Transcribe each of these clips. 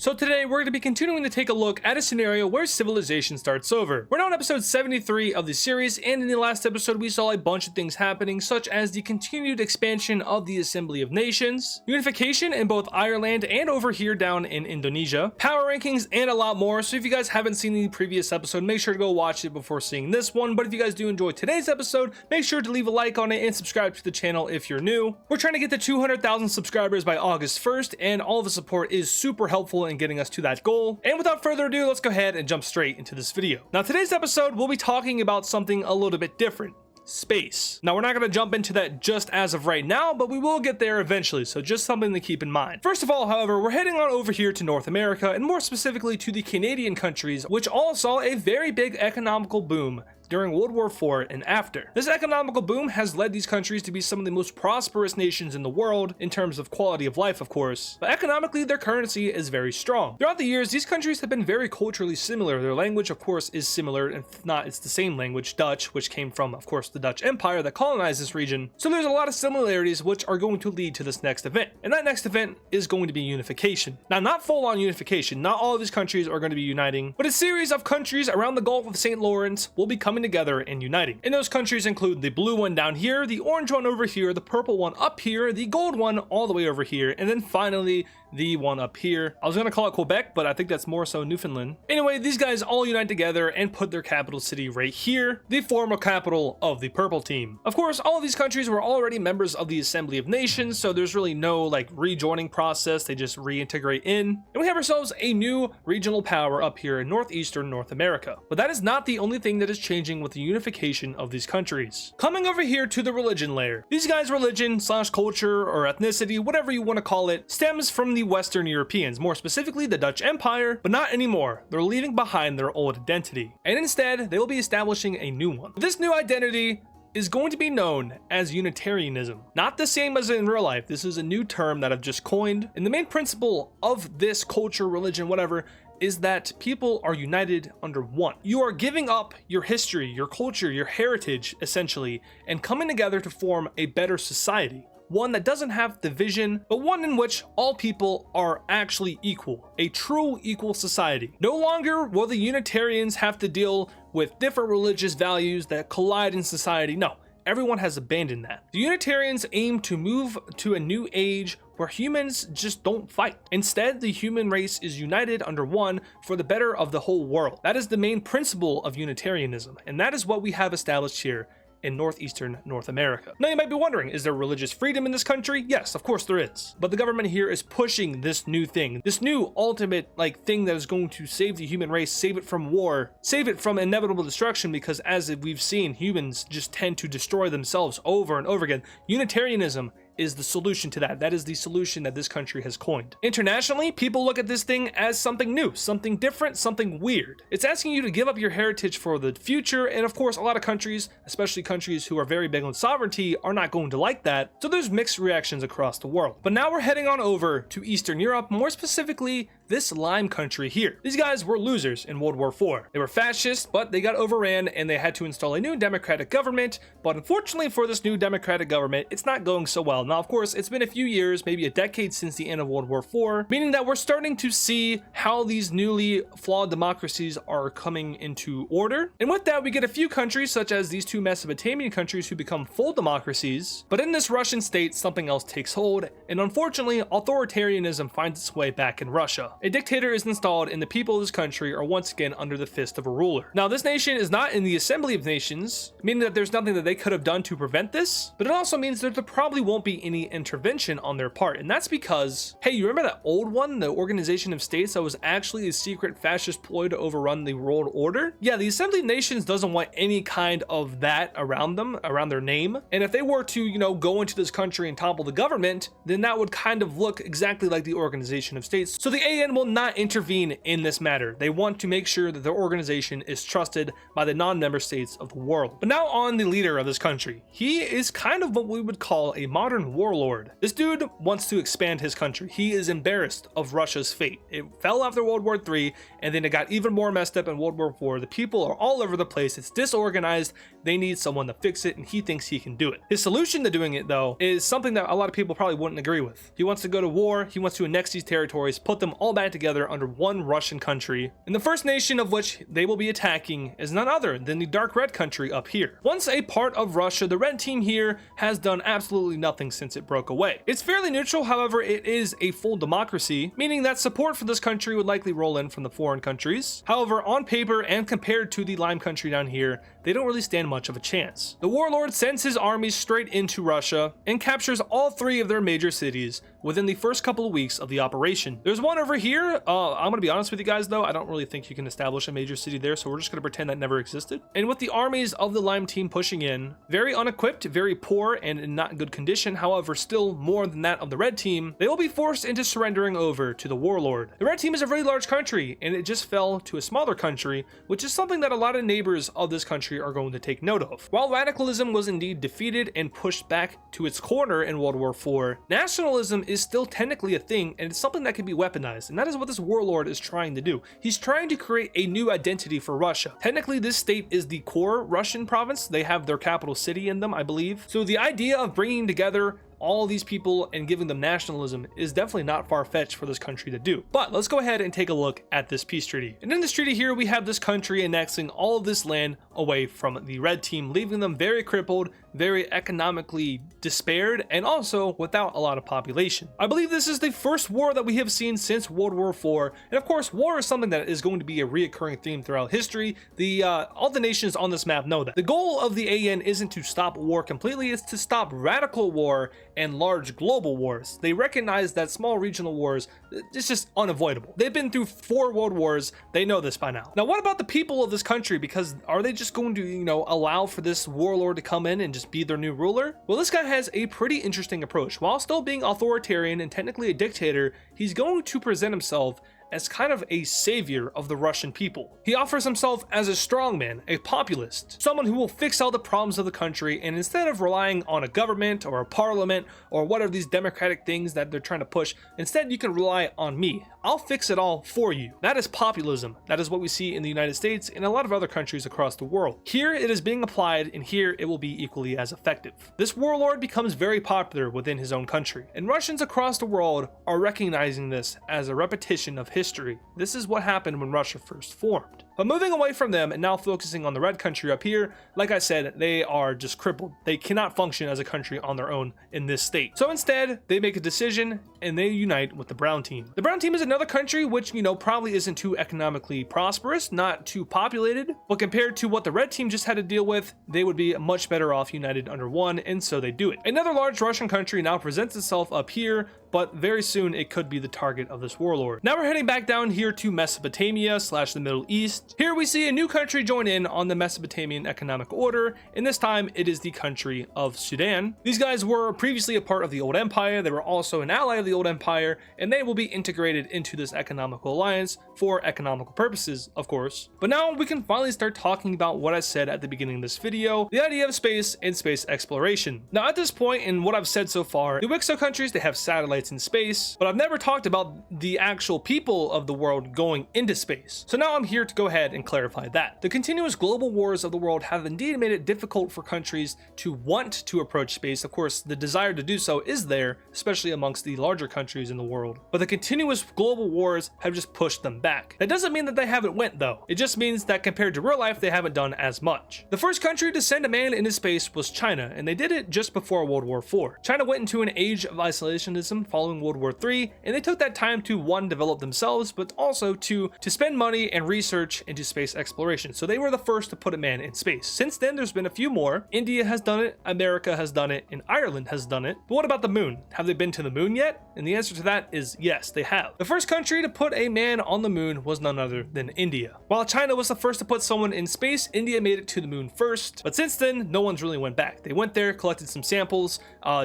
So today we're going to be continuing to take a look at a scenario where civilization starts over. We're now on episode 73 of the series, and in the last episode we saw a bunch of things happening, such as the continued expansion of the Assembly of Nations, unification in both Ireland and over here down in Indonesia, power rankings, and a lot more. So if you guys haven't seen the previous episode, make sure to go watch it before seeing this one. But if you guys do enjoy today's episode, make sure to leave a like on it and subscribe to the channel if you're new. We're trying to get to 200,000 subscribers by August 1st, and all of the support is super helpful in getting us to that goal. And without further ado, let's go ahead and jump straight into this video. Now, today's episode, we'll be talking about something a little bit different. Space. Now, we're not going to jump into that just as of right now, but we will get there eventually, so just something to keep in mind. First of all, however, we're heading on over here to North America, and more specifically to the Canadian countries, which all saw a very big economical boom during World War IV and after. This economical boom has led these countries to be some of the most prosperous nations in the world, in terms of quality of life, of course, but economically their currency is very strong. Throughout the years, these countries have been very culturally similar. Their language, of course, is similar, if not, it's the same language, Dutch, which came from, of course, the Dutch Empire that colonized this region. So there's a lot of similarities which are going to lead to this next event, and that next event is going to be unification. Now, not full-on unification, not all of these countries are going to be uniting, but a series of countries around the Gulf of St. Lawrence will be coming together and uniting. And those countries include the blue one down here, the orange one over here, the purple one up here, the gold one all the way over here, and then finally the one up here. I was going to call it Quebec, but I think that's more so Newfoundland. Anyway, these guys all unite together and put their capital city right here, the former capital of the purple team. Of course, all of these countries were already members of the Assembly of Nations, so there's really no like rejoining process. They just reintegrate in. And we have ourselves a new regional power up here in northeastern North America. But that is not the only thing that is changing with the unification of these countries. Coming over here to the religion layer. These guys' religion / culture or ethnicity, whatever you want to call it, stems from the Western Europeans, more specifically the Dutch Empire, but not anymore. They're leaving behind their old identity, and instead they will be establishing a new one. This new identity is going to be known as Unitarianism. Not the same as in real life. This is a new term that I've just coined, and the main principle of this culture, religion, whatever, is that people are united under one. You are giving up your history, your culture, your heritage, essentially, and coming together to form a better society. One that doesn't have division, but one in which all people are actually equal. A true equal society. No longer will the Unitarians have to deal with different religious values that collide in society. No, everyone has abandoned that. The Unitarians aim to move to a new age where humans just don't fight. Instead, the human race is united under one for the better of the whole world. That is the main principle of Unitarianism, and that is what we have established here in northeastern North America. Now you might be wondering, is there religious freedom in this country? Yes, of course there is. But the government here is pushing this new thing, this new ultimate thing that is going to save the human race, save it from war, save it from inevitable destruction, because as we've seen, humans just tend to destroy themselves over and over again. Unitarianism is the solution to that. That is the solution that this country has coined. Internationally, people look at this thing as something new, something different, something weird. It's asking you to give up your heritage for the future, and of course, a lot of countries, especially countries who are very big on sovereignty, are not going to like that, so there's mixed reactions across the world. But now we're heading on over to Eastern Europe, more specifically, this Lime country here. These guys were losers in World War IV. They were fascists, but they got overran and they had to install a new democratic government, but unfortunately for this new democratic government, it's not going so well. Now, of course, it's been a few years, maybe a decade since the end of World War IV, meaning that we're starting to see how these newly flawed democracies are coming into order. And with that, we get a few countries, such as these two Mesopotamian countries, who become full democracies. But in this Russian state, something else takes hold, and unfortunately, authoritarianism finds its way back in Russia. A dictator is installed, and the people of this country are once again under the fist of a ruler. Now, this nation is not in the Assembly of Nations, meaning that there's nothing that they could have done to prevent this, but it also means that there probably won't be any intervention on their part. And that's because, hey, you remember that old one, the Organization of States, that was actually a secret fascist ploy to overrun the world order? Yeah, the Assembly of Nations doesn't want any kind of that around them, around their name. And if they were to, go into this country and topple the government, then that would kind of look exactly like the Organization of States. So the AN will not intervene in this matter. They want to make sure that their organization is trusted by the non-member states of the world. But now on the leader of this country. He is kind of what we would call a modern warlord. This dude wants to expand his country. He is embarrassed of Russia's fate. It fell after World War III, and then it got even more messed up in World War IV. The people are all over the place. It's disorganized. They need someone to fix it, and he thinks he can do it. His solution to doing it, though, is something that a lot of people probably wouldn't agree with. He wants to go to war. He wants to annex these territories, put them all back together under one Russian country, and the first nation of which they will be attacking is none other than the dark red country up here. Once a part of Russia, the red team here has done absolutely nothing since it broke away. It's fairly neutral, however, it is a full democracy, meaning that support for this country would likely roll in from the foreign countries. However, on paper and compared to the Lime country down here, they don't really stand much of a chance. The warlord sends his armies straight into Russia and captures all 3 of their major cities within the first couple of weeks of the operation. There's one over here. I'm gonna be honest with you guys though, I don't really think you can establish a major city there, so we're just gonna pretend that never existed. And with the armies of the Lime team pushing in, very unequipped, very poor, and in not good condition, however still more than that of the red team, they will be forced into surrendering over to the warlord. The red team is a really large country, and it just fell to a smaller country, which is something that a lot of neighbors of this country are going to take note of. While radicalism was indeed defeated and pushed back to its corner in World War IV, nationalism is still technically a thing, and it's something that can be weaponized, and that is what this warlord is trying to do. He's trying to create a new identity for Russia. Technically, this state is the core Russian province. They have their capital city in them, I believe. So the idea of bringing together all these people and giving them nationalism is definitely not far-fetched for this country to do. But let's go ahead and take a look at this peace treaty. And in this treaty here, we have this country annexing all of this land away from the red team, leaving them very crippled, very economically despaired, and also without a lot of population. I believe this is the first war that we have seen since World War IV, and of course, war is something that is going to be a reoccurring theme throughout history. All the nations on this map know that. The goal of the AN isn't to stop war completely, it's to stop radical war and large global wars. They recognize that small regional wars, it's just unavoidable. They've been through 4 world wars, they know this by now. Now, what about the people of this country? Because are they just going to, allow for this warlord to come in and just be their new ruler? Well, this guy has a pretty interesting approach. While still being authoritarian and technically a dictator, he's going to present himself as kind of a savior of the Russian people. He offers himself as a strongman, a populist, someone who will fix all the problems of the country, and instead of relying on a government or a parliament or what are these democratic things that they're trying to push, instead you can rely on me. I'll fix it all for you. That is populism. That is what we see in the United States and a lot of other countries across the world. Here it is being applied, and here it will be equally as effective. This warlord becomes very popular within his own country, and Russians across the world are recognizing this as a repetition of history. This is what happened when Russia first formed. But moving away from them and now focusing on the red country up here, like I said, they are just crippled. They cannot function as a country on their own in this state. So instead, they make a decision and they unite with the brown team. The brown team is another country which, probably isn't too economically prosperous, not too populated, but compared to what the red team just had to deal with, they would be much better off united under one, and so they do it. Another large Russian country now presents itself up here, but very soon it could be the target of this warlord. Now we're heading back down here to Mesopotamia / the Middle East. Here we see a new country join in on the Mesopotamian economic order, and this time it is the country of Sudan. These guys were previously a part of the old empire, they were also an ally of the old empire, and they will be integrated into this economical alliance for economical purposes, of course. But now we can finally start talking about what I said at the beginning of this video, the idea of space and space exploration. Now at this point in what I've said so far, the Wixo countries, they have satellites in space, but I've never talked about the actual people of the world going into space. So now I'm here to go ahead and clarify that. The continuous global wars of the world have indeed made it difficult for countries to want to approach space. Of course, the desire to do so is there, especially amongst the larger countries in the world. But the continuous global wars have just pushed them back. That doesn't mean that they haven't went though. It just means that compared to real life, they haven't done as much. The first country to send a man into space was China, and they did it just before World War IV. China went into an age of isolationism following World War III, and they took that time to, one, develop themselves, but also to spend money and research into space exploration. So they were the first to put a man in space. Since then, there's been a few more. India has done it, America has done it, and Ireland has done it. But what about the moon? Have they been to the moon yet? And the answer to that is yes, they have. The first country to put a man on the moon was none other than India. While China was the first to put someone in space, India made it to the moon first. But since then, no one's really went back. They went there, collected some samples,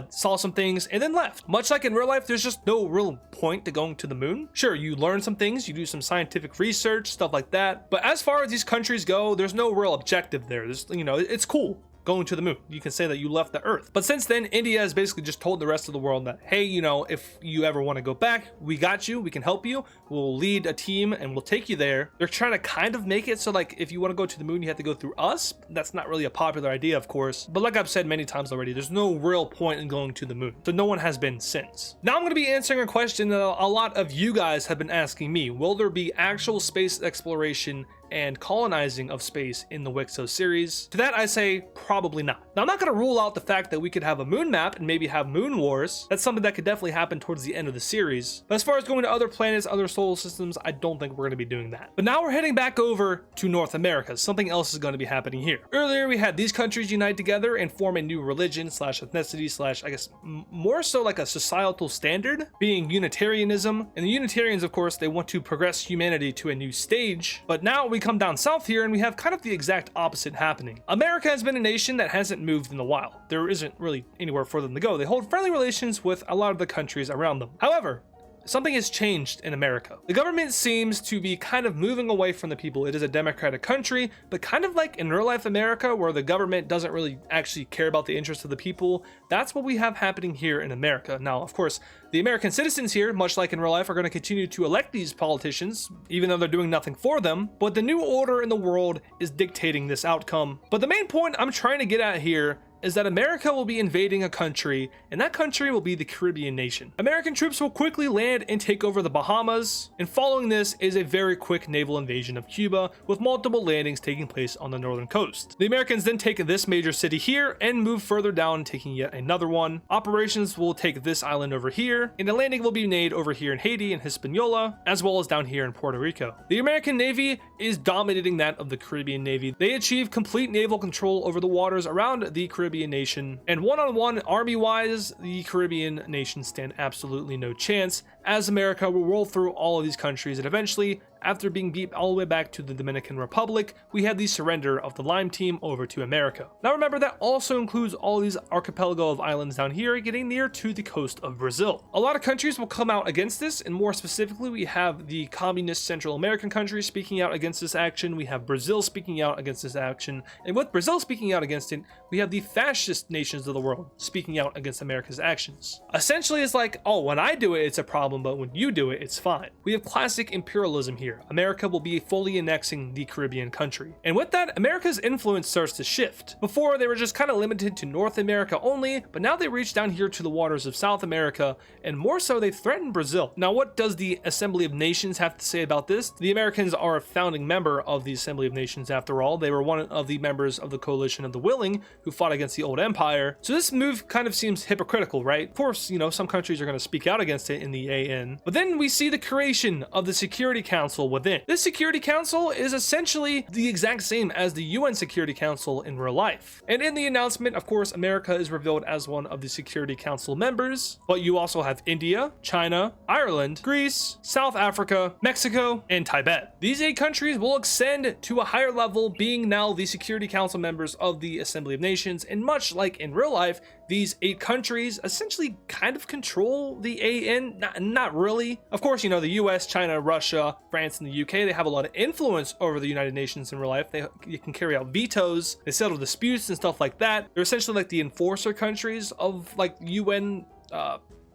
saw some things, and then left. Much like in real life, there's just no real point to going to the moon. Sure, you learn some things, you do some scientific research, stuff like that. But as far as these countries go, there's no real objective there. There's, it's cool. going to the moon. You can say that you left the Earth. But since then, India has basically just told the rest of the world that, hey, you know, if you ever want to go back, we got you, we can help you, we'll lead a team and we'll take you there. They're trying to kind of make it so like if you want to go to the moon, you have to go through us. That's not really a popular idea, of course. But like I've said many times already, there's no real point in going to the moon. So no one has been since. Now I'm going to be answering a question that a lot of you guys have been asking me. Will there be actual space exploration and colonizing of space in the Wixo series? To that I say probably not. Now I'm not going to rule out the fact that we could have a moon map and maybe have moon wars. That's something that could definitely happen towards the end of the series. But as far as going to other planets, other solar systems, I don't think we're going to be doing that. But now we're heading back over to North America. Something else is going to be happening here. Earlier we had these countries unite together and form a new religion slash ethnicity slash I guess more so like a societal standard, being Unitarianism. And the Unitarians, of course, they want to progress humanity to a new stage. But now we come down south here and we have kind of the exact opposite happening. America has been a nation that hasn't moved in a while. There isn't really anywhere for them to go. They hold friendly relations with a lot of the countries around them. However, something has changed in America. The government seems to be kind of moving away from the people. It is a democratic country, but kind of like in real life America, where the government doesn't really actually care about the interests of the people. That's what we have happening here in America. Now, of course, the American citizens here, much like in real life, are going to continue to elect these politicians, even though they're doing nothing for them. But the new order in the world is dictating this outcome. But the main point I'm trying to get at here is that America will be invading a country, and that country will be the Caribbean nation. American troops will quickly land and take over the Bahamas, and following this is a very quick naval invasion of Cuba, with multiple landings taking place on the northern coast. The Americans then take this major city here and move further down, taking yet another one. Operations will take this island over here, and a landing will be made over here in Haiti and Hispaniola, as well as down here in Puerto Rico. The American Navy is dominating that of the Caribbean Navy. They achieve complete naval control over the waters around the Caribbean nation, and one-on-one army-wise, the Caribbean nations stand absolutely no chance, as America will roll through all of these countries, and eventually, after being beat all the way back to the Dominican Republic, we had the surrender of the Lime team over to America. Now remember, that also includes all these archipelago of islands down here getting near to the coast of Brazil. A lot of countries will come out against this, and more specifically, we have the communist Central American countries speaking out against this action, we have Brazil speaking out against this action, and with Brazil speaking out against it, we have the fascist nations of the world speaking out against America's actions. Essentially, it's like, oh, when I do it, it's a problem, but when you do it, it's fine. We have classic imperialism here. America will be fully annexing the Caribbean country. And with that, America's influence starts to shift. Before, they were just kind of limited to North America only, but now they reach down here to the waters of South America, and more so, they threaten Brazil. Now, what does the Assembly of Nations have to say about this? The Americans are a founding member of the Assembly of Nations after all. They were one of the members of the Coalition of the Willing, who fought against the old empire. So this move kind of seems hypocritical, right? Of course, you know, some countries are going to speak out against it in the AN. But then we see the creation of the Security Council within. This Security Council is essentially the exact same as the UN Security Council in real life. And in the announcement, of course, America is revealed as one of the Security Council members, but you also have India, China, Ireland, Greece, South Africa, Mexico, and Tibet. These 8 countries will ascend to a higher level, being now the Security Council members of the Assembly of Nations, and much like in real life, these 8 countries essentially kind of control the AN, not really. Of course, you know, the US, China, Russia, France, and the UK, they have a lot of influence over the United Nations in real life. They can carry out vetoes, they settle disputes and stuff like that. They're essentially like the enforcer countries of like UN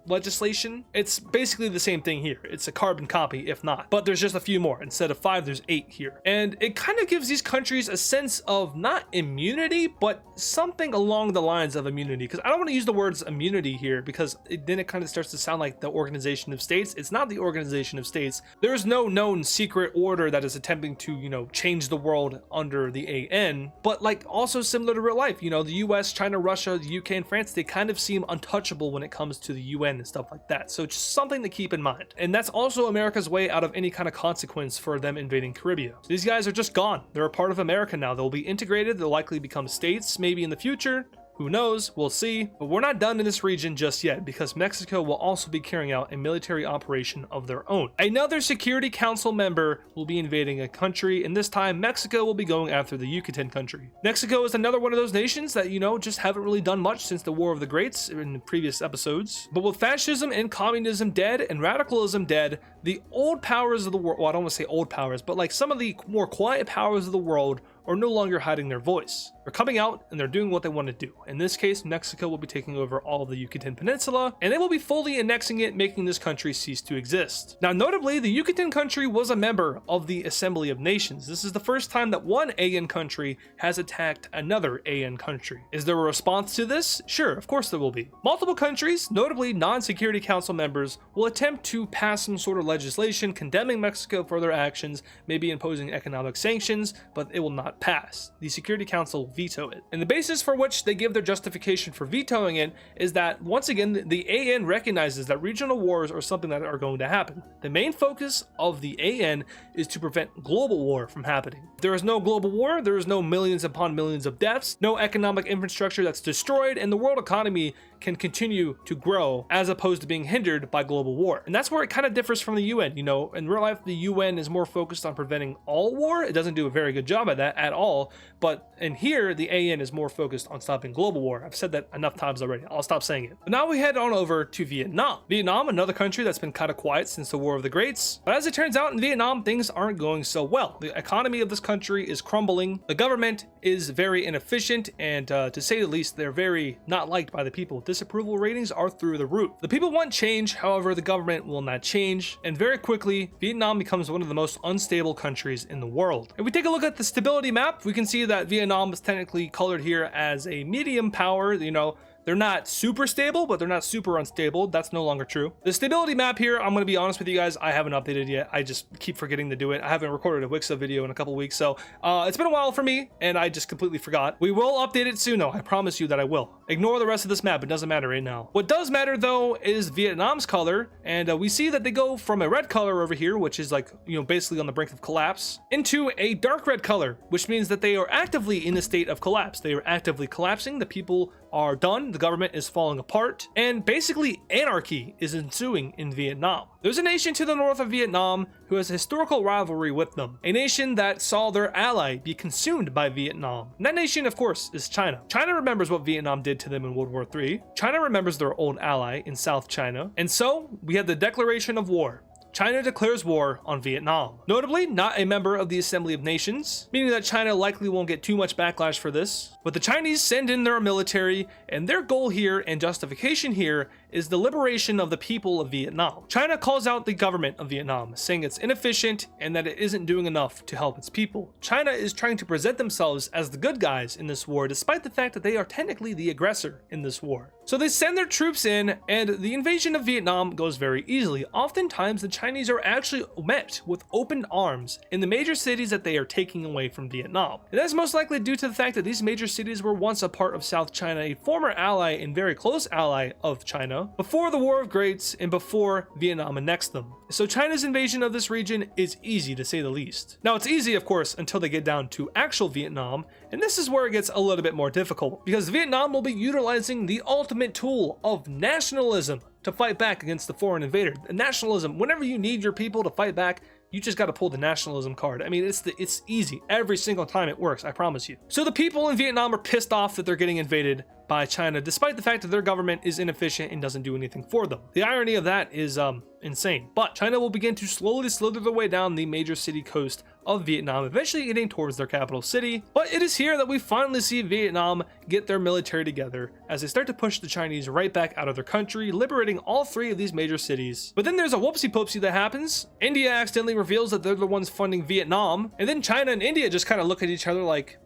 legislation. It's basically the same thing here. It's a carbon copy, if not. But there's just a few more. Instead of 5, there's 8 here. And it kind of gives these countries a sense of not immunity, but something along the lines of immunity. Because I don't want to use the words immunity here, because then it kind of starts to sound like the Organization of States. It's not the Organization of States. There is no known secret order that is attempting to, you know, change the world under the AN. But like also similar to real life, you know, the US, China, Russia, the UK, and France, they kind of seem untouchable when it comes to the UN and stuff like that. So just something to keep in mind. And that's also America's way out of any kind of consequence for them invading Caribbean. So these guys are just gone. They're a part of America now. They'll be integrated. They'll likely become states maybe in the future. Who knows? We'll see. But we're not done in this region just yet, because Mexico will also be carrying out a military operation of their own. Another Security Council member will be invading a country, and this time Mexico will be going after the Yucatan country. Mexico is another one of those nations that, you know, just haven't really done much since the War of the Greats in previous episodes. But with fascism and communism dead and radicalism dead, the old powers of the world, well, I don't want to say old powers, but like some of the more quiet powers of the world are no longer hiding their voice. are coming out and they're doing what they want to do. In this case, Mexico will be taking over all of the Yucatan Peninsula, and they will be fully annexing it, making this country cease to exist. Now, notably, the Yucatan country was a member of the Assembly of Nations. This is the first time that one AN country has attacked another AN country. Is there a response to this? Sure, of course there will be. Multiple countries, notably non-Security Council members, will attempt to pass some sort of legislation condemning Mexico for their actions, maybe imposing economic sanctions, but it will not pass. The Security Council will veto it. And the basis for which they give their justification for vetoing it is that, once again, the AN recognizes that regional wars are something that are going to happen. The main focus of the AN is to prevent global war from happening. If there is no global war, there is no millions upon millions of deaths, no economic infrastructure that's destroyed, and the world economy can continue to grow as opposed to being hindered by global war. And that's where it kind of differs from the UN. You know, in real life, the UN is more focused on preventing all war. It doesn't do a very good job at that at all. But in here, the AN is more focused on stopping global war. I've said that enough times already. I'll stop saying it. But now we head on over to Vietnam. Vietnam, another country that's been kind of quiet since the War of the Greats. But as it turns out, in Vietnam, things aren't going so well. The economy of this country is crumbling. The government is very inefficient, and to say the least, they're very not liked by the people. Disapproval ratings are through the roof. The people want change, however, the government will not change, and very quickly, Vietnam becomes one of the most unstable countries in the world. If we take a look at the stability map, we can see that Vietnam is technically colored here as a medium power. You know, they're not super stable, but they're not super unstable. That's no longer true. The stability map here, I'm going to be honest with you guys, I haven't updated yet. I just keep forgetting to do it. I haven't recorded a Wixa video in a couple weeks, so it's been a while for me, and I just completely forgot. We will update it soon, though. I promise you that I will. Ignore the rest of this map. It doesn't matter right now. What does matter, though, is Vietnam's color, and we see that they go from a red color over here, which is like, you know, basically on the brink of collapse, into a dark red color, which means that they are actively in a state of collapse. They are actively collapsing. The people are done, the government is falling apart, and basically anarchy is ensuing in Vietnam. There's a nation to the north of Vietnam who has a historical rivalry with them, a nation that saw their ally be consumed by Vietnam. And that nation, of course, is China. China remembers what Vietnam did to them in World War III. China remembers their old ally in South China. And so we had the declaration of war. China declares war on Vietnam. Notably, not a member of the Assembly of Nations, meaning that China likely won't get too much backlash for this. But the Chinese send in their military, and their goal here and justification here is the liberation of the people of Vietnam. China calls out the government of Vietnam, saying it's inefficient and that it isn't doing enough to help its people. China is trying to present themselves as the good guys in this war, despite the fact that they are technically the aggressor in this war. So they send their troops in, and the invasion of Vietnam goes very easily. Oftentimes, the Chinese are actually met with open arms in the major cities that they are taking away from Vietnam. And that's most likely due to the fact that these major cities were once a part of South China, a former ally and very close ally of China, before the War of Greats and before Vietnam annexed them. So China's invasion of this region is easy, to say the least. Now, it's easy, of course, until they get down to actual Vietnam, and this is where it gets a little bit more difficult, because Vietnam will be utilizing the ultimate tool of nationalism to fight back against the foreign invader. And nationalism, whenever you need your people to fight back, you just got to pull the nationalism card. I mean, it's easy. Every single time it works, I promise you. So the people in Vietnam are pissed off that they're getting invaded by China, despite the fact that their government is inefficient and doesn't do anything for them. The irony of that is insane. But China will begin to slowly slither their way down the major city coast of Vietnam, eventually getting towards their capital city. But it is here that we finally see Vietnam get their military together as they start to push the Chinese right back out of their country, liberating all three of these major cities. But then there's a whoopsie-poopsie that happens. India accidentally reveals that they're the ones funding Vietnam, and then China and India just kind of look at each other like,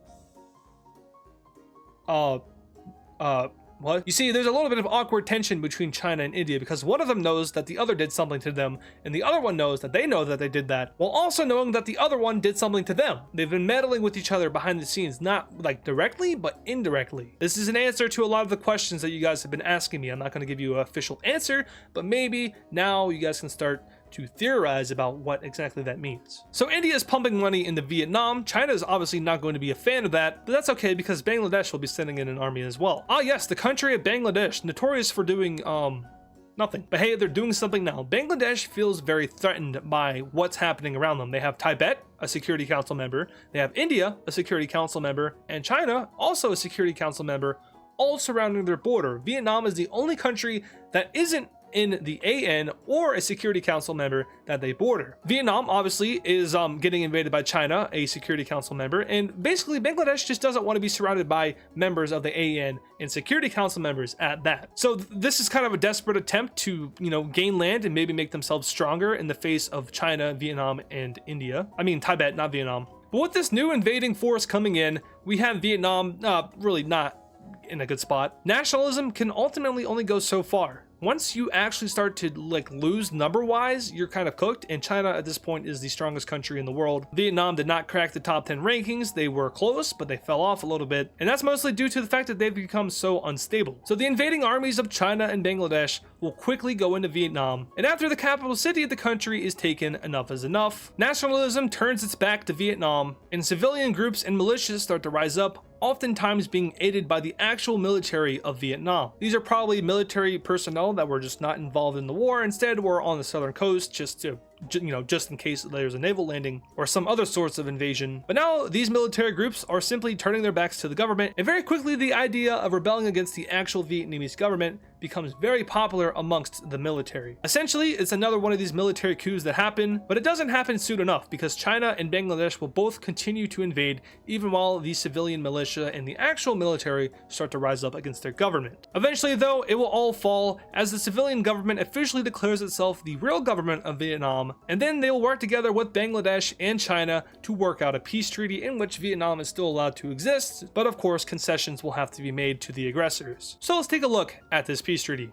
what? You see, there's a little bit of awkward tension between China and India because one of them knows that the other did something to them, and the other one knows that they know that they did that, while also knowing that the other one did something to them. They've been meddling with each other behind the scenes, not like directly, but indirectly. This is an answer to a lot of the questions that you guys have been asking me. I'm not going to give you an official answer, but maybe now you guys can start to theorize about what exactly that means. So India is pumping money into Vietnam. China is obviously not going to be a fan of that, but that's okay because Bangladesh will be sending in an army as well. Ah yes, the country of Bangladesh, notorious for doing nothing. But hey, they're doing something now. Bangladesh feels very threatened by what's happening around them. They have Tibet, a Security Council member. They have India, a Security Council member, and China, also a Security Council member, all surrounding their border. Vietnam is the only country that isn't in the AN or a Security Council member that they border. Vietnam obviously is getting invaded by China, a Security Council member, and basically Bangladesh just doesn't want to be surrounded by members of the AN and Security Council members at that. So this is kind of a desperate attempt to, gain land and maybe make themselves stronger in the face of China, Vietnam, and India. I mean Tibet, not Vietnam. But with this new invading force coming in, we have Vietnam really not in a good spot. Nationalism can ultimately only go so far. Once you actually start to lose number-wise, you're kind of cooked, and China at this point is the strongest country in the world. Vietnam did not crack the top 10 rankings. They were close, but they fell off a little bit, and that's mostly due to the fact that they've become so unstable. So the invading armies of China and Bangladesh will quickly go into Vietnam, and after the capital city of the country is taken, enough is enough. Nationalism turns its back to Vietnam, and civilian groups and militias start to rise up, oftentimes being aided by the actual military of Vietnam. These are probably military personnel that were just not involved in the war, instead were on the southern coast just in case there's a naval landing or some other sorts of invasion. But now these military groups are simply turning their backs to the government, and very quickly the idea of rebelling against the actual Vietnamese government becomes very popular amongst the military. Essentially, it's another one of these military coups that happen, but it doesn't happen soon enough because China and Bangladesh will both continue to invade even while the civilian militia and the actual military start to rise up against their government. Eventually though, it will all fall as the civilian government officially declares itself the real government of Vietnam, and then they will work together with Bangladesh and China to work out a peace treaty in which Vietnam is still allowed to exist, but of course concessions will have to be made to the aggressors. So let's take a look at this peace treaty.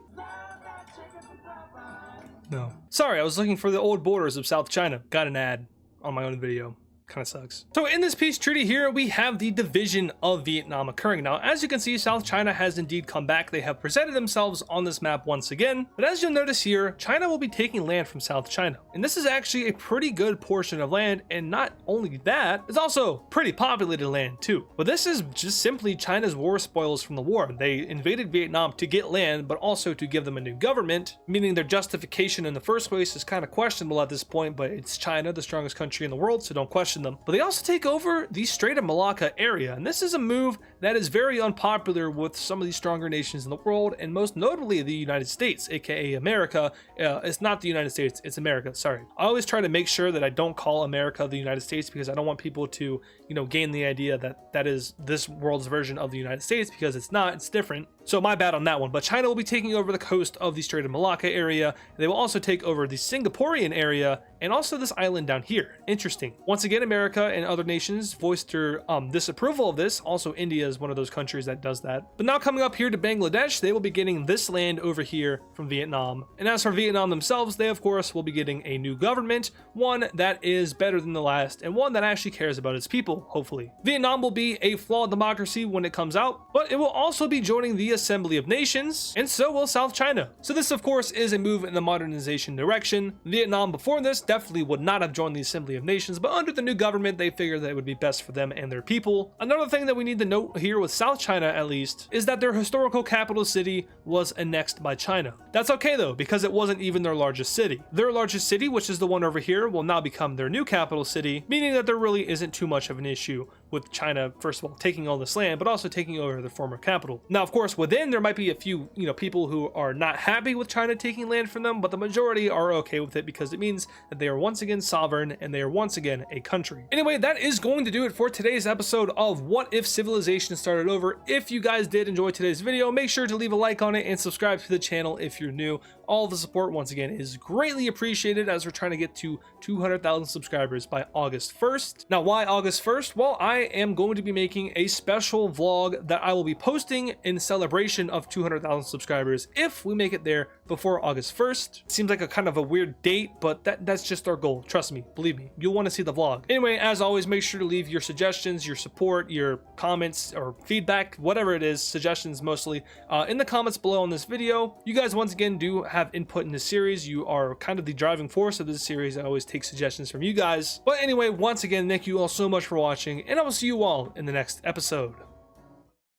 No. Sorry, I was looking for the old borders of South China. Got an ad on my own video. Kind of sucks. So in this peace treaty here, we have the division of Vietnam occurring. Now, as you can see, South China has indeed come back. They have presented themselves on this map once again. But as you'll notice here, China will be taking land from South China. And this is actually a pretty good portion of land. And not only that, it's also pretty populated land too. But this is just simply China's war spoils from the war. They invaded Vietnam to get land, but also to give them a new government, meaning their justification in the first place is kind of questionable at this point, but it's China, the strongest country in the world, so don't question them. But they also take over the Strait of Malacca area, and this is a move that is very unpopular with some of the stronger nations in the world, and most notably the United States, aka America. It's not the United States, it's America, sorry. I always try to make sure that I don't call America the United States because I don't want people to, gain the idea that that is this world's version of the United States, because it's not, it's different. So my bad on that one. But China will be taking over the coast of the Strait of Malacca area. They will also take over the Singaporean area and also this island down here. Interesting. Once again, America and other nations voiced their disapproval of this. Also, India is one of those countries that does that. But now coming up here to Bangladesh, they will be getting this land over here from Vietnam. And as for Vietnam themselves, they of course will be getting a new government, one that is better than the last and one that actually cares about its people, hopefully. Vietnam will be a flawed democracy when it comes out, but it will also be joining the Assembly of Nations, and so will South China. So this of course is a move in the modernization direction. Vietnam before this definitely would not have joined the Assembly of Nations, but under the new government they figured that it would be best for them and their people. Another thing that we need to note here with South China at least is that their historical capital city was annexed by China. That's okay though, because it wasn't even their largest city. Their largest city, which is the one over here, will now become their new capital city, meaning that there really isn't too much of an issue with China, first of all, taking all this land, but also taking over their former capital. Now, of course, within there might be a few, people who are not happy with China taking land from them, but the majority are okay with it because it means that they are once again sovereign and they are once again a country. Anyway, that is going to do it for today's episode of What If Civilization Started Over. If you guys did enjoy today's video, make sure to leave a like on it and subscribe to the channel if you're new. All the support, once again, is greatly appreciated as we're trying to get to 200,000 subscribers by August 1st. Now, why August 1st? Well, I am going to be making a special vlog that I will be posting in celebration of 200,000 subscribers if we make it there before August 1st. It seems like a kind of a weird date, but that's just our goal. Trust me, believe me, you'll want to see the vlog. Anyway, as always, make sure to leave your suggestions, your support, your comments or feedback, whatever it is, suggestions mostly, in the comments below on this video. You guys, once again, do have input in this series. You are kind of the driving force of this series. I always take suggestions from you guys. But anyway, once again, thank you all so much for watching, and I will see you all in the next episode.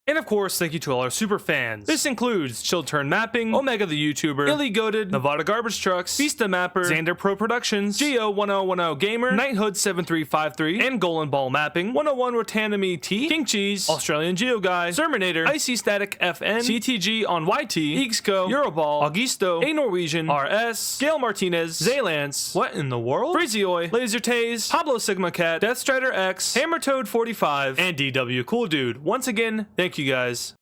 And of course, thank you to all our super fans. This includes Chill Turn Mapping, Omega the YouTuber, Illy Goated, Nevada Garbage Trucks, Vista Mapper, Xander Pro Productions, Geo1010 Gamer, Knighthood7353, and Golden Ball Mapping, 101 Rotanami T, King Cheese, Australian Geo Guy, Serminator, Icy Static FN, CTG on YT, Eagsco, Euroball, Augusto, A Norwegian, RS, Gail Martinez, Zaylance, what in the world? Freezioi, Laser Taze, Pablo Sigma Cat, Deathstrider X, Hammertoad45, and DW Cool Dude. Once again, thank you guys.